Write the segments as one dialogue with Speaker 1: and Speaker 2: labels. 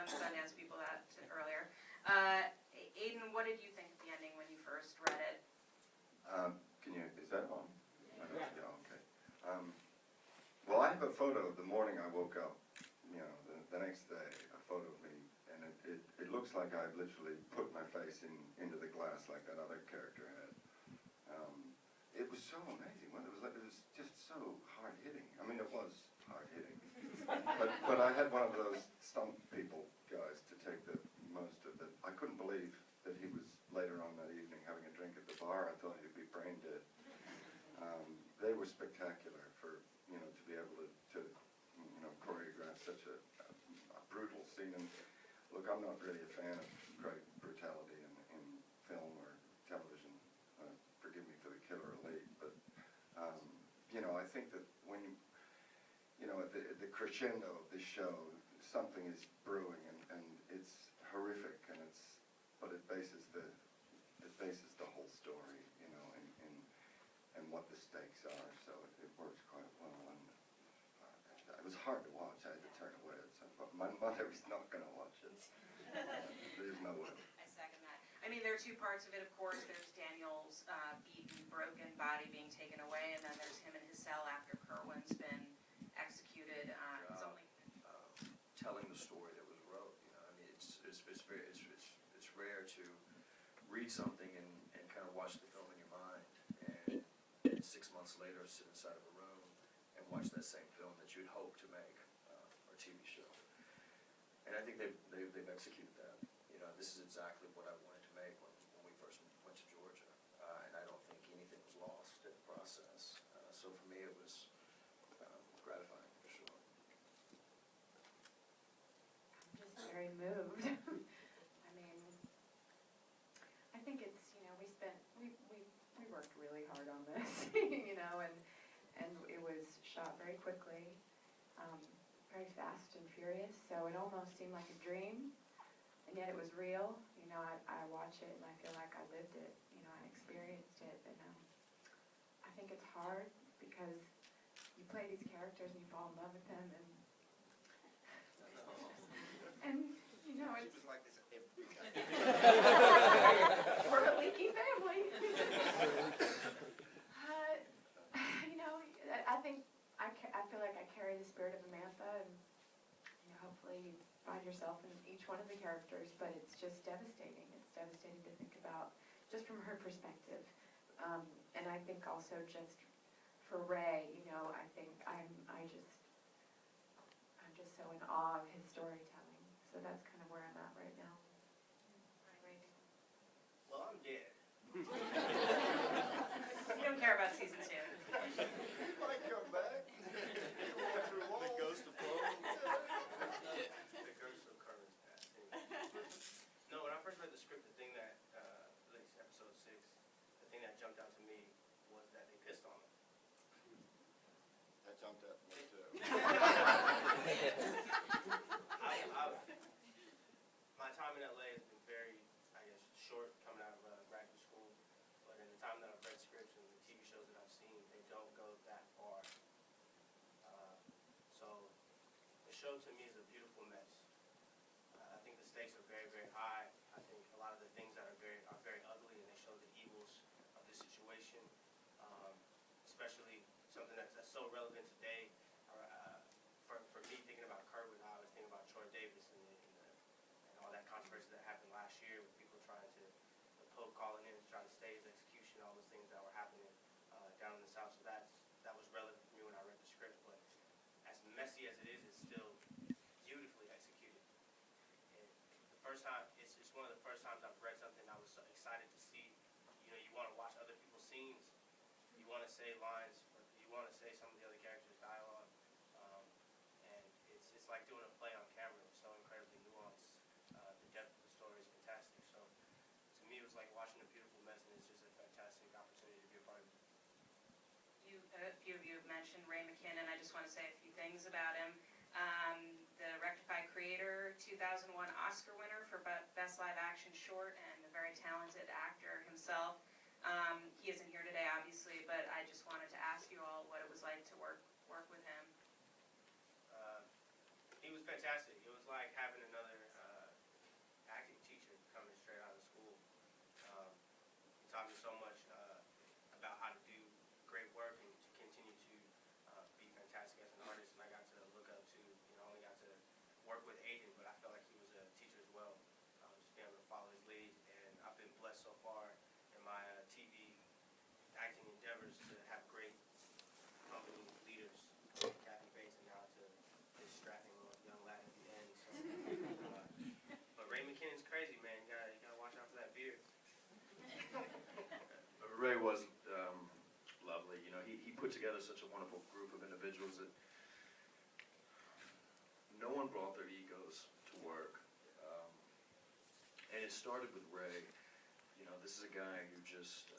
Speaker 1: telling the Sundance people that earlier. Aden, what did you think of the ending when you first read it?
Speaker 2: Is that on? Yeah. Okay. Well, I have a photo the morning I woke up, the next day, a photo of me, and it looks like I've literally put my face into the glass like that other character had. It was so amazing. It was just so hard-hitting. I mean, it was hard-hitting. but I had one of those stunt people guys to take the most of it. I couldn't believe that he was later on that evening having a drink at the bar. I thought he'd be brain dead. They were spectacular for, to be able to choreograph such a brutal scene. And look, I'm not really a fan of great brutality in film or television. Forgive me for the killer elite, but I think that when at the crescendo of this show, something is brewing, and it's horrific, but it bases the whole story, and what the stakes are. So it works quite well. And it was hard to watch. I had to turn away at some point. My mother is not going to watch it. There's no way.
Speaker 1: I second that. I mean, there are two parts of it, of course. There's Daniel's beaten, broken body being taken away, and then there's him in his cell after Kerwin's been executed. It's only
Speaker 3: telling the story that was wrote. I mean, it's rare to read something and kind of watch the film in your mind, and 6 months later sit inside of a room and watch that same film that you'd hope to make or TV show. And I think they've executed that. This is exactly what I wanted to make when we first went to Georgia, and I don't think anything was lost in the process. So for me, it was gratifying for sure.
Speaker 4: I'm just very moved. I mean, I think it's we worked really hard on this, and it was shot very quickly, very fast and furious. So it almost seemed like a dream. And yet it was real. I watch it and I feel like I lived it. I experienced it. And I think it's hard because you play these characters and you fall in love with them, and it's
Speaker 5: was like this every time.
Speaker 4: we're a leaky family. I feel like I carry the spirit of Amantha, and hopefully you find yourself in each one of the characters, but it's just devastating. It's devastating to think about just from her perspective. And I think also just for Ray, I think I'm just so in awe of his storytelling. So that's kind of where I'm at right now.
Speaker 5: Well, I'm dead.
Speaker 1: you don't care about season 2.
Speaker 5: He might come back. The ghost of Paulie. The ghost of Kirby's passing. No, when I first read the script, the thing that, at least episode 6, the thing that jumped out to me was that they pissed on him.
Speaker 2: That jumped out to me too.
Speaker 5: My time in LA has been very, short coming out of graduate school, but in the time that I've read scripts and the TV shows that I've seen, they don't go that far. So the show to me is a beautiful mess. I think the stakes are very, very high. I think a lot of the things that are very ugly, and they show the evils of the situation, especially something that's so relevant today. For me, thinking about Kirby, I always think about Troy Davis and all that controversy that happened last year with people trying to, the Pope calling in to try to stay his execution, all those things that were happening down in the South. So that was relevant for me when I read the script. But as messy as it is, it's still beautifully executed. And the first time, it's one of the first times I've read something I was so excited to see. You want to watch other people's scenes. You want to say lines, or you want to say some of the other characters' dialogue. And it's like doing a play on camera. It was so incredibly nuanced. The depth of the story is fantastic. So to me, it was like watching a beautiful mess, and it's just a fantastic opportunity to be a part of it.
Speaker 1: A few of you have mentioned Ray McKinnon. I just want to say a few things about him. The Rectify creator, 2001 Oscar winner for Best Live Action Short, and a very talented actor himself. He isn't here today, obviously, but I just wanted to ask you all what it was like to work with him.
Speaker 5: He was fantastic. It was like having another work with Aden, but I felt like he was a teacher as well. Just being able to follow his lead, and I've been blessed so far in my TV acting endeavors to have great company leaders, Kathy Bates, and now to this strapping young lad at the end. So, but Ray McKinnon's crazy, man. You gotta watch out for that beard.
Speaker 3: Ray was lovely. You know, he put together such a wonderful group of individuals that no one brought their egos to work. And it started with Ray. You know, this is a guy who just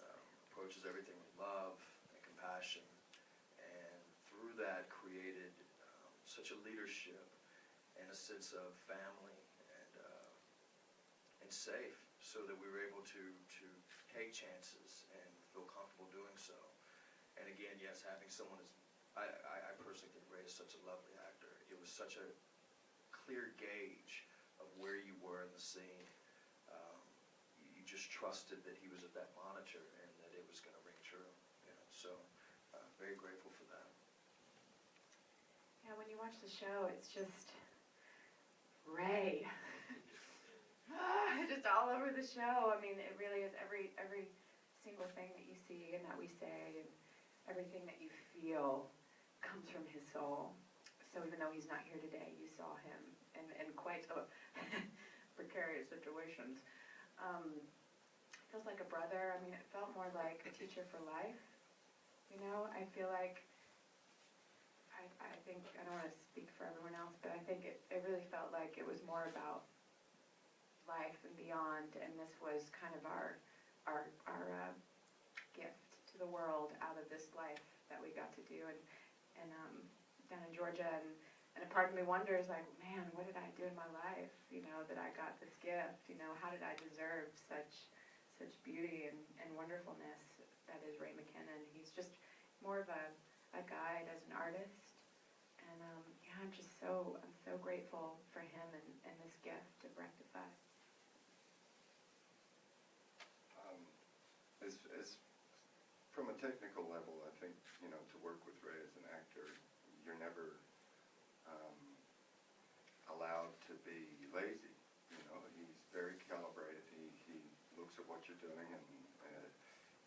Speaker 3: approaches everything with love and compassion, and through that created such a leadership and a sense of family and safe, so that we were able to take chances and feel comfortable doing so. And again, yes, having someone as I personally think Ray is such a lovely actor. It was such a clear gauge of where you were in the scene. You just trusted that he was at that monitor and that it was going to ring true. You know, so very grateful for that.
Speaker 4: Yeah, when you watch the show, it's just Ray. Just all over the show. I mean, it really is every single thing that you see and that we say and everything that you feel comes from his soul. So even though he's not here today, you saw him in quite precarious situations. Feels like a brother. I mean, it felt more like a teacher for life. You know, I feel like, I think, I don't want to speak for everyone else, but I think it really felt like it was more about life and beyond, and this was kind of our gift to the world out of this life that we got to do, and down in Georgia, and a part of me wonders, like, man, what did I do in my life, you know, that I got this gift, you know, how did I deserve such beauty and wonderfulness that is Ray McKinnon. He's just more of a guide as an artist, and yeah, I'm so grateful for him and this gift of Rectify.
Speaker 2: As from a technical level, I think, you know, to work with Ray as an actor, you're never allowed to be lazy. You know, he's very calibrated. He looks at what you're doing, and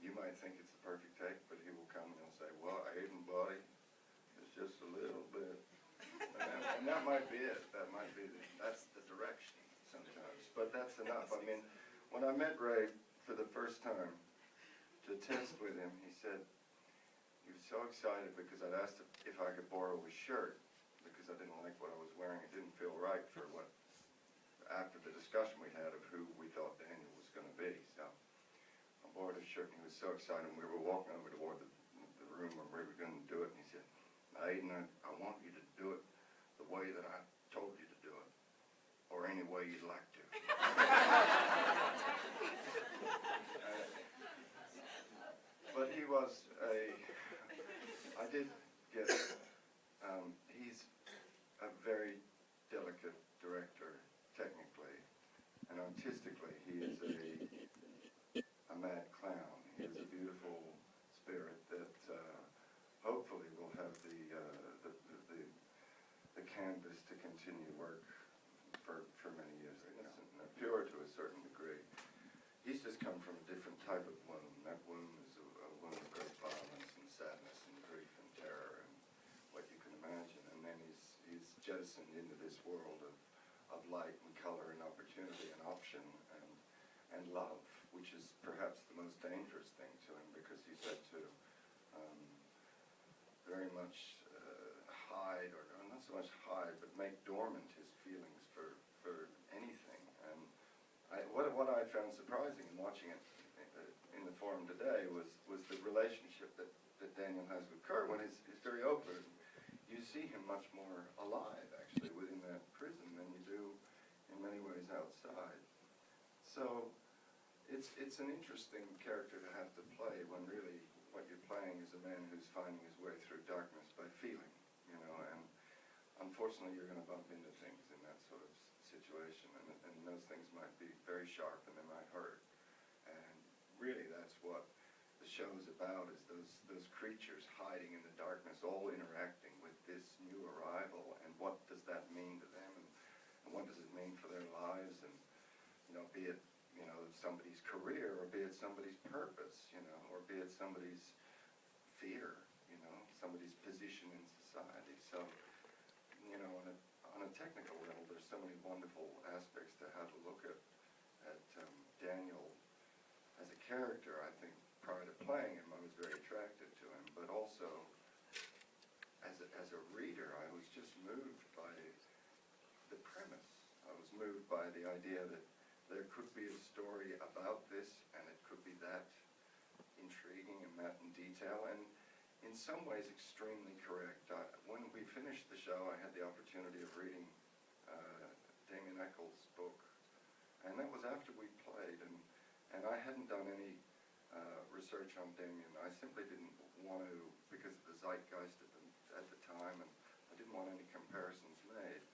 Speaker 2: you might think it's the perfect take, but he will come and he'll say, well, Aden body is just a little bit. And that might be it. That's the direction sometimes. But that's enough. I mean, when I met Ray for the first time to test with him, he said he was so excited because I'd asked him if I could borrow his shirt because I didn't like what I was wearing. It didn't feel right for after the discussion we had of who we thought Daniel was going to be. So I borrowed his shirt, and he was so excited. And we were walking over toward the room where we were going to do it, and he said, Aden, I want you to do it the way that I told you to do it, or any way you'd like to. But he was I did get, he's a very delicate director technically, and artistically he is a mad clown. He has a beautiful spirit that hopefully will have the canvas to continue work for many years. And pure to a certain degree. He's just come from a different type of womb. That womb is a womb of great violence and sadness and grief and terror and what you can imagine. And then he's jettisoned into this world of light and color and opportunity and option and love, which is perhaps the most dangerous thing to him, because he's had to very much hide, or not so much hide, but make dormant his feelings for anything. And what I found surprising in watching it in the forum today was the relationship that Daniel has with Kirby. Is very open. You see him much more alive, actually, within that prison than you do in many ways outside. So it's an interesting character to have to play, when really what you're playing is a man who's finding his way through darkness by feeling, you know, and unfortunately you're going to bump into things in that sort of situation, and those things might be very sharp and they might hurt. And really that's what the show is about, is those creatures hiding in the darkness, all interacting with this new arrival, and what does that mean to them, and career, or be it somebody's purpose, you know, or be it somebody's fear, you know, somebody's position in society. So, you know, on a technical level, there's so many wonderful aspects to how to look at Daniel as a character. I think prior to playing him, I was very attracted to him, but also as a reader, I was just moved by the premise. I was moved by the idea that there could be a story about this, and it could be that intriguing and that in detail, and in some ways extremely correct. When we finished the show, I had the opportunity of reading Damien Eccles' book, and that was after we played, and I hadn't done any research on Damien. I simply didn't want to, because of the zeitgeist at the time, and I didn't want any comparisons made.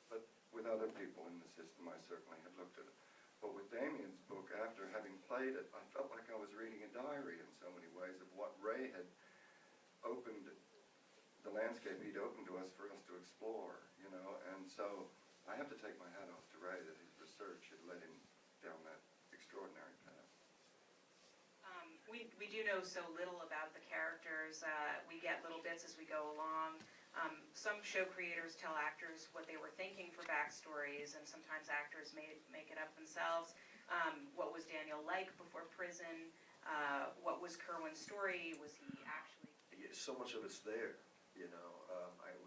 Speaker 2: But with other people in the system, I certainly had looked at it. But with Damien's book, after having played it, I felt like I was reading a diary in so many ways of what Ray had opened, the landscape he'd opened to us for us to explore, you know. And so I have to take my hat off to Ray that his research had led him down that extraordinary path.
Speaker 1: We do know so little about the characters. We get little bits as we go along. Some show creators tell actors what they were thinking for backstories, and sometimes actors make it up themselves. What was Daniel like before prison? What was Kerwin's story? Was he actually...
Speaker 3: Yeah, so much of it's there, you know.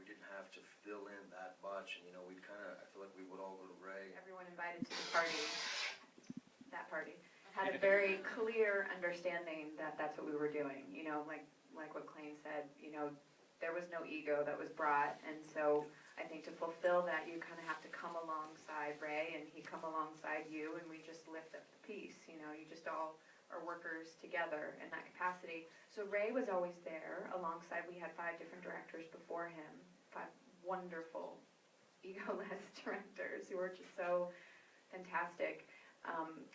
Speaker 3: We didn't have to fill in that much, and, you know, we kind of, I feel like we would all go to Ray.
Speaker 4: Everyone invited to the party, that party, had a very clear understanding that that's what we were doing. You know, like what Clayne said, you know, there was no ego that was brought, and so I think to fulfill that, you kind of have to come alongside Ray, and he come alongside you, and we just lift up the piece. You know, you just all are workers together in that capacity. So Ray was always there alongside. We had 5 different directors before him, 5 wonderful, egoless directors who were just so fantastic.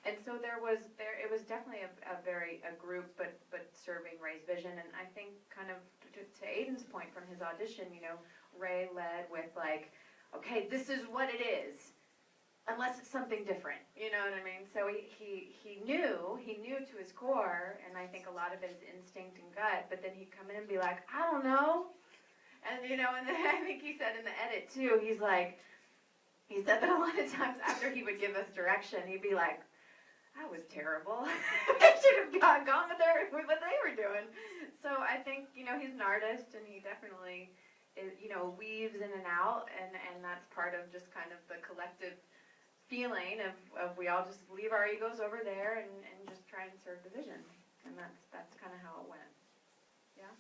Speaker 4: And so it was definitely a group, but serving Ray's vision. And I think kind of to Aden's point from his audition, you know, Ray led with like, okay, this is what it is, unless it's something different, you know what I mean? So he knew to his core, and I think a lot of it is instinct and gut, but then he'd come in and be like, I don't know. And, you know, and then I think he said in the edit too, he said that a lot of times after he would give us direction, he'd be like, that was terrible. I should have gone with what they were doing. So I think, you know, he's an artist, and he definitely, you know, weaves in and out, and that's part of just kind of the collective feeling of we all just leave our egos over there and just try and serve the vision. And that's kind of how it went. Yeah?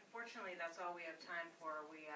Speaker 1: Unfortunately, that's all we have time for. We